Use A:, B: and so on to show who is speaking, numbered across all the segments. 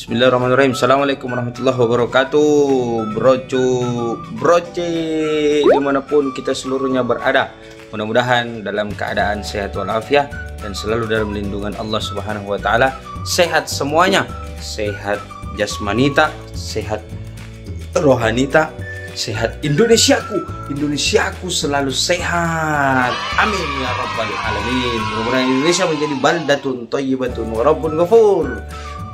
A: Bismillahirrahmanirrahim. Assalamualaikum warahmatullahi wabarakatuh. Broce dimanapun kita seluruhnya berada, mudah-mudahan dalam keadaan sehat walafiat dan selalu dalam lindungan Allah Subhanahu wa taala. Sehat semuanya, sehat jasmanita, sehat rohanita, sehat Indonesiaku selalu sehat. Amin ya rabbal alamin. Mudah-mudahan Indonesia menjadi baldatun thayyibatun wa rabbun ghafur.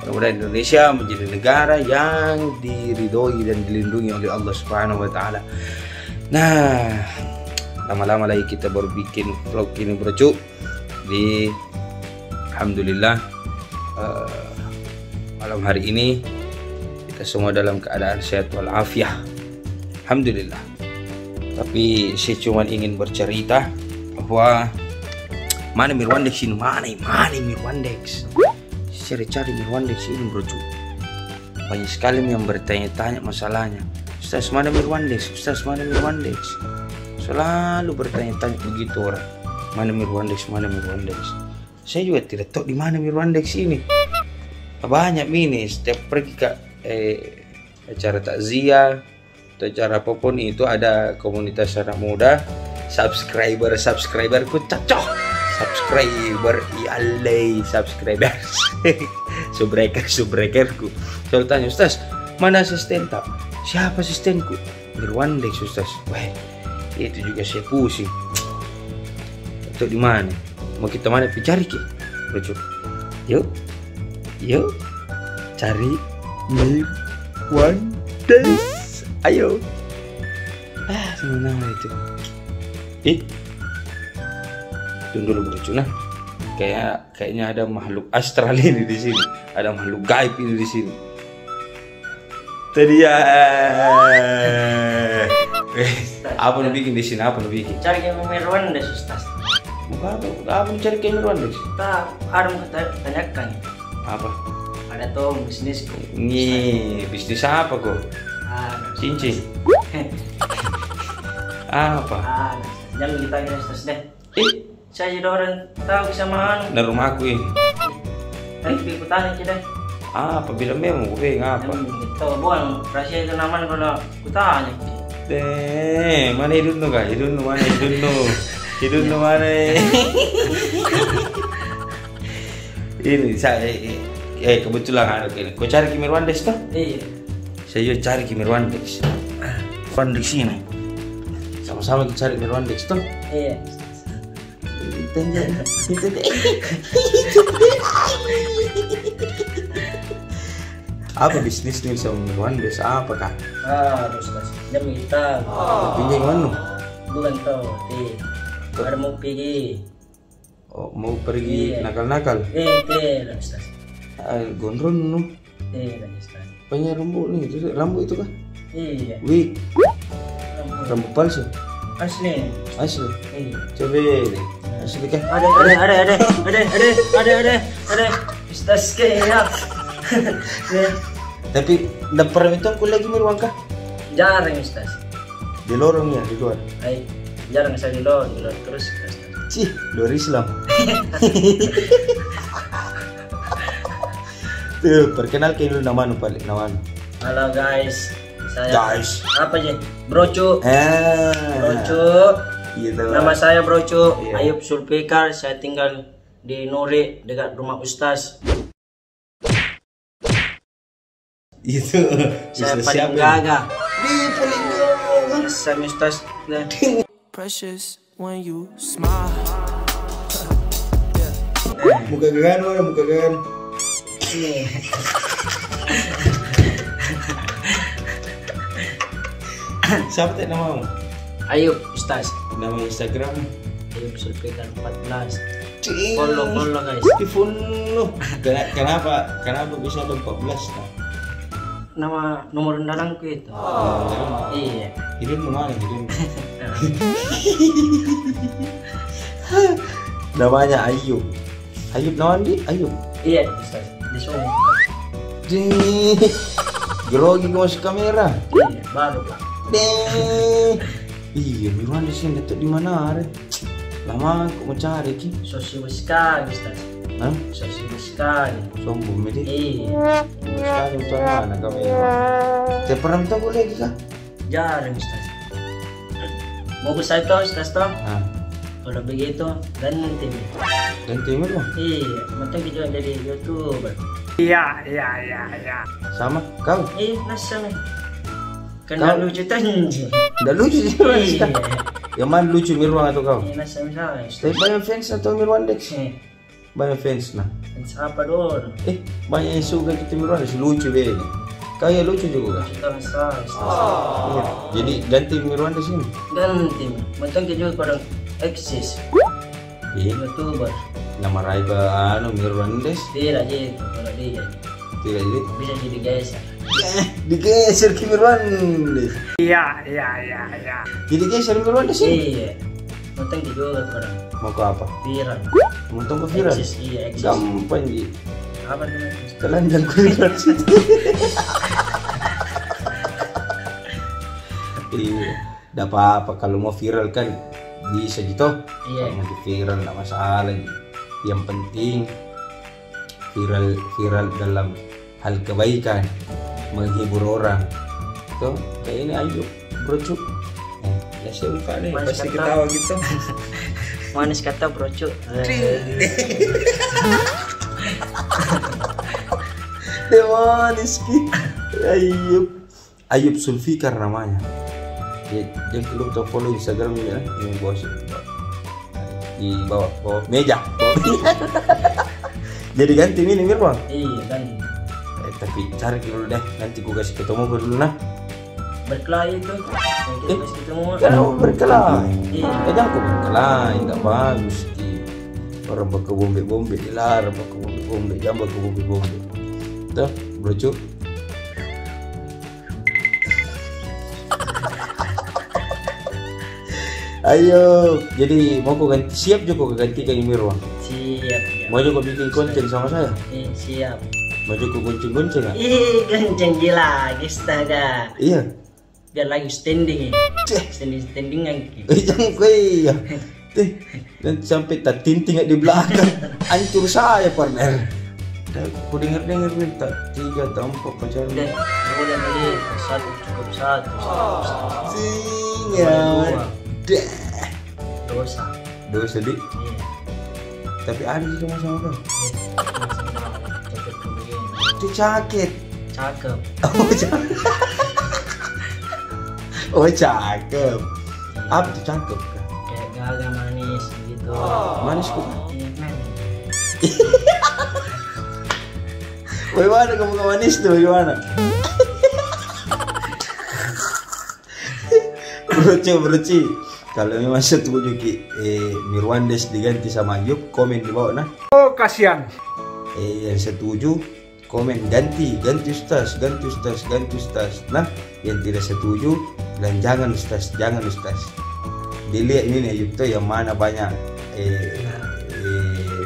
A: Mudah-mudahan Indonesia menjadi negara yang diridhoi dan dilindungi oleh Allah Subhanahu wa taala. Nah, lama-lama lagi kita baru bikin vlog ini, Bro Cu. Jadi alhamdulillah malam hari ini kita semua dalam keadaan sehat walafiat. Alhamdulillah. Tapi saya cuma ingin bercerita bahwa mana Mirwandex ini, mana Mirwandex. Cari-cari Mirwandex ini, Bro Cu. Banyak sekali yang bertanya-tanya masalahnya. Ustaz, mana Mirwandex? Ustaz, mana Mirwandex? Selalu bertanya-tanya begitu orang. Mana Mirwandex? Mana Mirwandex? Saya juga tidak tahu di mana Mirwandex ini. Banyak ini setiap pergi ke acara takziah atau acara apapun itu ada komunitas anak muda, subscriberku cocok. Subscribers subscriberku selalu tanya, Ustaz, mana asisten tak? Siapa asistenku? Mirwandex, Ustaz. Wah, itu juga saya pusing. Itu di mana? Mau kita mana cari ki? Lucu. Yuk cari Mirwandex. Ayo. Mana itu? Tunggu dulu, Bro Cu. Nah, kayaknya ada makhluk astral ini di sini. Ada makhluk gaib ini di sini. Tadi ya. Apa yang bikin di sini? Apa yang bikin?
B: Cari Mirwandex, Ustaz.
A: Bukan apa cari Mirwandex?
B: Tak, ada mau tanyakan.
A: Apa?
B: Ada tuh bisnis.
A: Nih, bisnis apa kok? Cincin. Apa?
B: Jangan kita ini, Ustaz deh. Saya jadi orang tahu kesamaan.
A: Dari rumah aku ini.
B: Tapi aku tanya aja deh.
A: Apa bilang memang gue ngapa?
B: Itu buang rahasia itu namanya kalau aku tanya.
A: Mana hidupmu kah? Hidupmu mana? Hidupmu mana? Ini saya kebetulan ada ini. Kau cari Mirwandex toh?
B: Iya.
A: Saya juga cari Mirwandex. Mirwandex ini. Sama-sama kita cari Mirwandex toh?
B: Iya.
A: Apa bisnis nih sama Mirwandex? Apa kah?
B: Ustaz. Jam kita.
A: Pinjam mana?
B: Bukan tahu. Ada mau pergi.
A: Oh, mau pergi nakal-nakal?
B: Tidak, Ustaz.
A: Gondrong nu?
B: Tidak, Ustaz.
A: Banyak rambut nih, rambut itu kah?
B: Iya.
A: Wih, rambut palsu?
B: Asli.
A: Iya. Coba ini. Asli kah?
B: Ada. Ustaz kayak.
A: Tapi dapur itu aku lagi Mirwan kah?
B: Jarang, Ustaz.
A: Di lorong ya, di luar.
B: Jarang saya di luar terus.
A: Cih, luar Islam. Tuh, perkenalkan dulu nama paling nama.
B: Halo guys.
A: Guys.
B: Apa aja? Bro Cu. Bro Cu.
A: Gitu.
B: Nama saya Bro Cu.
A: Iya.
B: Ayub Sulfikar. Saya tinggal di Nuri dekat rumah Ustaz.
A: Itu.
B: Saya paling gagah. Saya Ustaz.
C: Precious when you smile.
A: Muka gagan mana? Muka gagan. Siapa tadi namamu?
B: Ayub Ustaz.
A: Nama Instagram?
B: Ayub Sulfikar 14. Follow guys.
A: Di follow. Kenapa bisa ada 14?
B: Nama nomor undanganku itu. Iya.
A: Hidupmu mana? Hidupmu. Namanya Ayub. Ayub nama dia? Ayub.
B: Iya, Ustaz. Di sini.
A: Grogi masuk kamera.
B: Iya, baru Pak.
A: Iya, Mirwandex ini datuk di mana? Lama aku mau cari ki.
B: Sosial sekali, Ustaz.
A: Hah?
B: So sibuk sekali.
A: Sombong ini.
B: Iya.
A: Sekali untuk mana kami? Tidak pernah minta boleh lagi kah?
B: Jarang Ustaz. Mau besar toh Ustaz toh?
A: Nah,
B: Kalau begitu ganti.
A: ganti Mirwan.
B: Iya, mungkin kita jadi YouTuber.
A: Sama kau.
B: Nasa nih. Kena
A: Kau-
B: lucu tanji.
A: Udah lucu sih Mirwan.
B: Iya.
A: Yang mana lucu Mirwan atau kau?
B: Nasa misalnya.
A: Tapi banyak fans atau Mirwan Dex? Banyak fans nah.
B: Siapa dulu?
A: Banyak yang suka kita Mirwan Dex lucu deh. Kau ya lucu juga kah?
B: Kita masalah.
A: Iya. Jadi ganti Mirwan Dex ini.
B: Ganti. Mungkin kita juga kurang eksis.
A: Iya.
B: YouTuber.
A: Nama Raiba Mirwan Dex.
B: Tidak gitu kalau dia.
A: Tidak jadi.
B: Bisa jadi geser.
A: Digeser ke Mirwan Dex.
C: Iya.
A: Jadi geser Mirwan Dex ini.
B: Iya. Mungkin kita juga kurang
A: Mau ke apa?
B: viral.
A: Mau ke viral?
B: Eksis. Iya, eksis.
A: Gampang ji.
B: Apa namanya?
A: Telanjang ku viral situ. Iya. Tidak apa-apa kalau mau viral kan bisa gitu.
B: Iya.
A: Kalau mau di viral tidak masalah. Yang penting viral dalam hal kebaikan, menghibur orang. Tuh kayak ini ayo bro cuk. Ya saya buka nih
B: Manis
A: pasti
B: kata.
A: ketawa gitu.
B: Manis kata bro cu.
A: Manis ki. Ayub Sulfikar namanya. Dia belum tahu follow Instagramnya ini bos di bawah meja. Jadi ganti ini Mirwan.
B: Iya kan.
A: Tapi cari dulu deh, nanti gua kasih ketemu gua dulu nah.
B: Berkelahi itu. Yang kita kasih ketemu.
A: Kalau berkelahi,
B: Iya.
A: jangan kau berkelahi, nggak bagus ki. Orang baku bombe dilarang, baku bombe, jangan baku bombe. Tuh, bro cuk. Ayo, jadi mau kau ganti, siap juga kau ganti kayak Mirwan.
B: Siap.
A: Mau juga bikin konten sama saya.
B: Siap.
A: Mau juga gonceng-gonceng nggak?
B: Kenceng gila, astaga.
A: Iya.
B: Biar lagi standing ya. Standingan.
A: Jangan kau iya. Dan sampai tak tinting di belakang, hancur saya partner. Aku dengar tak 3 atau 4 pacaran.
B: Udah, udah beli satu cukup satu.
A: Ya. Dosa di.
B: Iya.
A: Tapi ada sih sama kau.
B: Cakep kemudian.
A: Itu sakit.
B: Cakep.
A: Oh cakep. Apa tuh cakep?
B: Kayak gagal manis gitu.
A: Manis kok.
B: Iya kan.
A: Bagaimana kamu ke manis tuh? Bagaimana? Broci. Kalau memang setuju ki Mirwan Dex diganti sama Ayub, komen di bawah nah.
C: Oh, kasihan.
A: Yang setuju komen ganti Ustaz. Nah, yang tidak setuju dan jangan Ustaz. Dilihat ini Ayub tuh yang mana banyak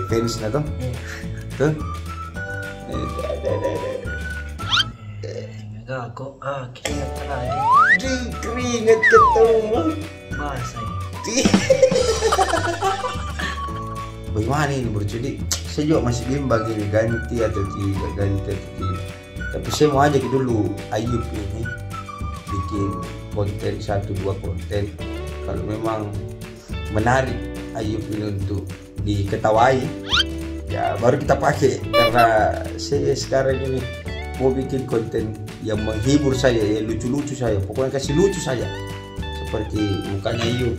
A: fans na tuh. Tuh.
B: Enggak kok. Keringat lagi.
A: Keringat ketemu.
B: Basah.
A: Bagaimana ini bro? Jadi saya juga masih bimbang ini ganti atau tidak. Tapi saya mau ajak dulu Ayub ini bikin konten 1-2 konten. Kalau memang menarik Ayub ini untuk diketawai, ya baru kita pakai. Karena saya sekarang ini mau bikin konten yang menghibur saya, yang lucu-lucu saya. Pokoknya kasih lucu saja. Seperti mukanya Ayub.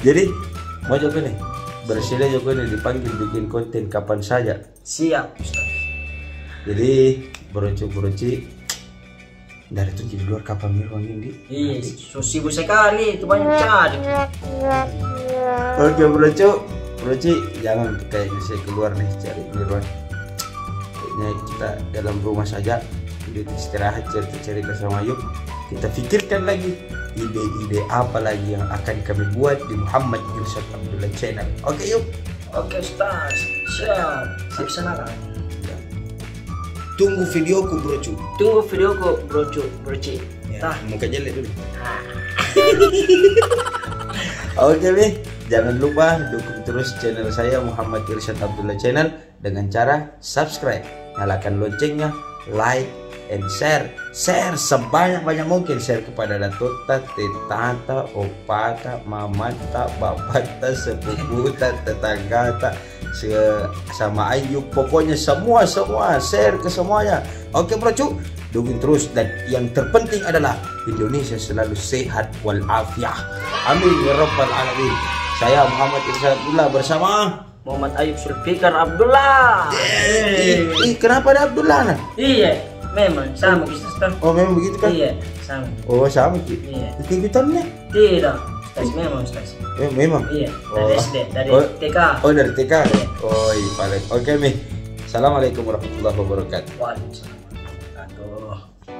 A: Jadi mau juga nih bersedia juga nih dipanggil bikin konten kapan saja.
B: Siap Ustaz.
A: Jadi broci dari itu di luar kapan Mirwan ini?
B: Iya, so sibuk sekali itu banyak cari.
A: Oke broci jangan kayaknya saya keluar nih cari Mirwan. Kayaknya kita dalam rumah saja, istirahat cerita sama Ayub. Kita pikirkan lagi ide-ide apa lagi yang akan kami buat di Muhammad Irsyad Abdullah Channel. Oke Yub.
B: Oke Ustaz, siap. Laksanakan.
A: Tunggu videoku brocu.
B: Tunggu videoku broci.
A: Ya, muka jelek dulu. Oke nih, jangan lupa dukung terus channel saya Muhammad Irsyad Abdullah Channel dengan cara subscribe, nyalakan loncengnya, like, and share sebanyak-banyak mungkin, share kepada datota, tetata, opata, mamata, bapata, sepuputa, tetanggata, sama Ayu, pokoknya semua share ke semuanya. Oke bro, dukung terus, dan yang terpenting adalah Indonesia selalu sehat walafiat. Amin ya rabbal alamin. Saya Muhammad Irsyad Abdullah bersama
B: Muhammad Ayub Sulfikar Abdullah.
A: Kenapa ada Abdullah nah?
B: Iya, memang sama kita Ustaz.
A: Oh memang begitu kan?
B: Iya, sama.
A: Oh sama gitu.
B: Iya.
A: Ikutannya?
B: Tidak, Ustaz, memang Ustaz.
A: Memang?
B: Iya, dari SD, dari TK.
A: Oh dari TK?
B: Iya.
A: Oh iya paling. Oke nih. Assalamualaikum warahmatullahi wabarakatuh.
B: Waalaikumsalam warahmatullahi wabarakatuh.